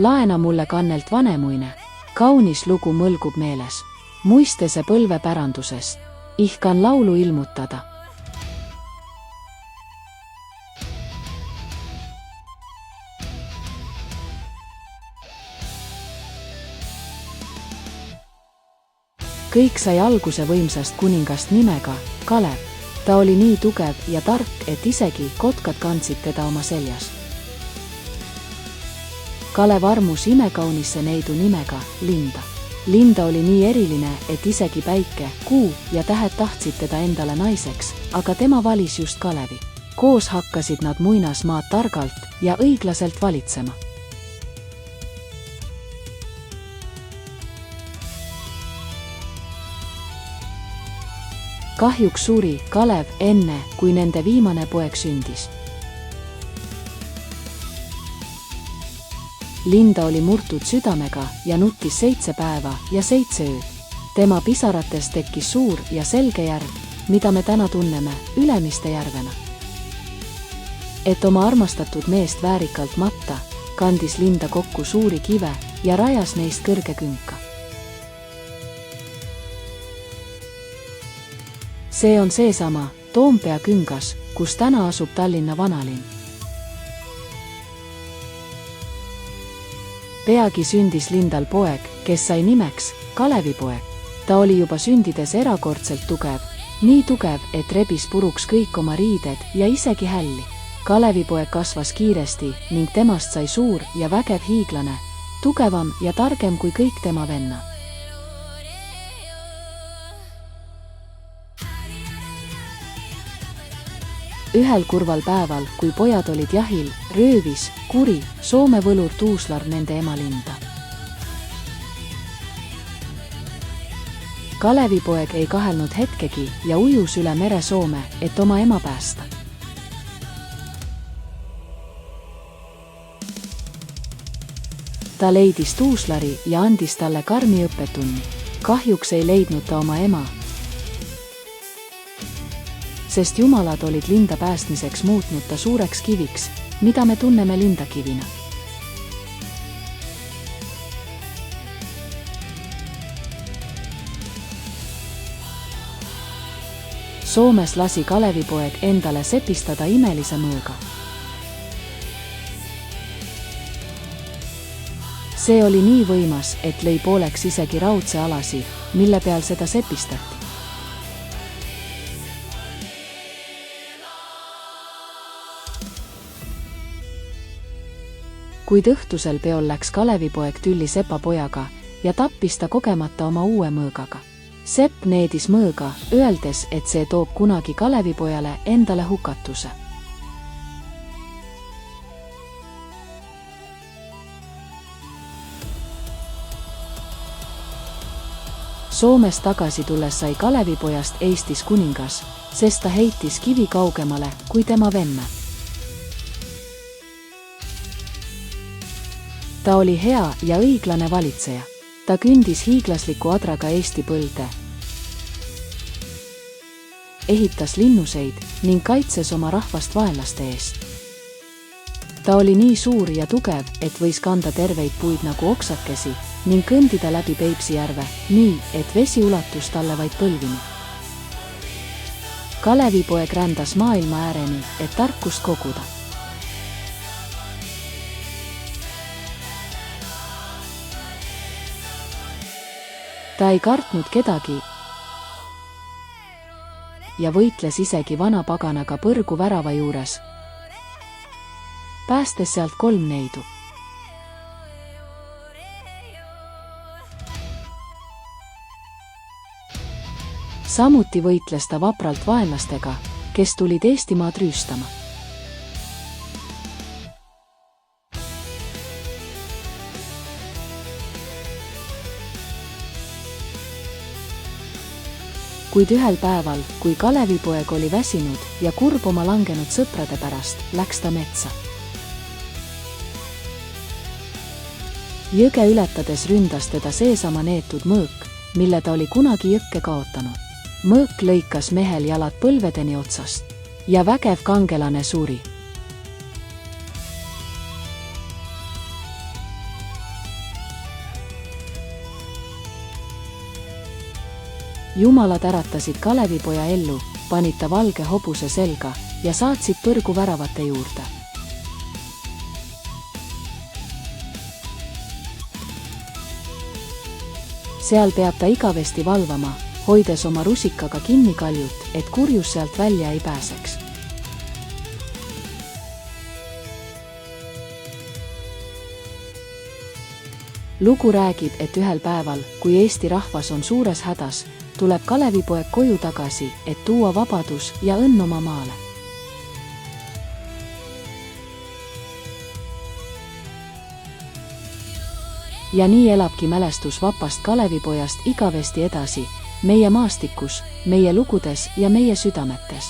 laena mulle kannelt vanemuine. Kaunis lugu mõlgub meeles. Muistese põlvepärandusest. Ihkan laulu ilmutada. Kõik sai alguse võimsast kuningast nimega Kalev. Ta oli nii tugev ja tark, et isegi kotkad kandsid teda oma seljas. Kalev armus imekaunisse neidu nimega Linda. Linda oli nii eriline, et isegi päike, kuu ja tähed tahtsid teda endale naiseks, aga tema valis just Kalevi. Koos hakkasid nad muinasmaad targalt ja õiglaselt valitsema. Kahjuks suri Kalev enne, kui nende viimane poeg sündis. Linda oli murtud südamega ja nuttis 7 päeva ja 7 ööd. Tema pisarates tekkis suur ja selge järv, mida me täna tunneme Ülemiste järvena. Et oma armastatud meest väärikalt matta, kandis Linda kokku suuri kive ja rajas neist kõrge künka. See on seesama Toompea küngas, kus täna asub Tallinna vanalinn. Peagi sündis Lindal poeg, kes sai nimeks Kalevipoeg. Ta oli juba sündides erakordselt tugev, nii tugev, et rebis puruks kõik oma riided ja isegi hälli. Kalevipoeg kasvas kiiresti ning temast sai suur ja vägev hiiglane, tugevam ja targem kui kõik tema vennad. Ühel kurval päeval, kui pojad olid jahil, röövis kuri Soome võlur Tuuslar nende ema Linda. Kalevipoeg ei kahelnud hetkegi ja ujus üle mere Soome, et oma ema päästa. Ta leidis Tuuslari ja andis talle karmi õppetunni. Kahjuks ei leidnud ta oma ema, sest jumalad olid Linda päästmiseks muutnud ta suureks kiviks, mida me tunneme lindakivina. Soomes lasi Kalevipoeg endale sepistada imelise mõõga. See oli nii võimas, et lõi pooleks isegi raudse alasi, mille peal seda sepistati. Kuid õhtusel peol läks Kalevipoeg tülli Sepa pojaga ja tappis ta kogemata oma uue mõõgaga. Sepp needis mõõga, öeldes, et see toob kunagi Kalevipojale endale hukatuse. Soomes tagasi tulles sai Kalevipojast Eestis kuningas, sest ta heitis kivi kaugemale kui tema vennad. Ta oli hea ja õiglane valitseja. Ta kündis hiiglasliku adraga Eesti põlde, ehitas linnuseid ning kaitses oma rahvast vaenlaste eest. Ta oli nii suur ja tugev, et võis kanda terveid puid nagu oksakesi ning kõndida läbi Peipsi järve, nii, et vesi ulatus talle vaid põlvini. Kalevipoeg rändas maailma ääreni, et tarkust koguda. Ta ei kartnud kedagi ja võitles isegi vana paganaga põrgu värava juures, päästes sealt 3 neidu. Samuti võitles ta vapralt vaenlastega, kes tulid Eestimaad rüüstama. Kuid ühel päeval, kui Kalevipoeg oli väsinud ja kurb oma langenud sõprade pärast, läks ta metsa. Jõge ületades ründas teda seesama neetud mõõk, mille ta oli kunagi jõkke kaotanud. Mõõk lõikas mehel jalad põlvedeni otsast ja vägev kangelane suri. Jumalad äratasid Kalevipoja ellu, panid ta valge hobuse selga ja saatsid põrgu väravate juurde. Seal peab ta igavesti valvama, hoides oma rusikaga kinni kaljut, et kurjus sealt välja ei pääseks. Lugu räägib, et ühel päeval, kui Eesti rahvas on suures hädas, tuleb Kalevipoeg koju tagasi, et tuua vabadus ja õnn oma maale. Ja nii elabki mälestus vapast Kalevipojast igavesti edasi, meie maastikus, meie lugudes ja meie südametes.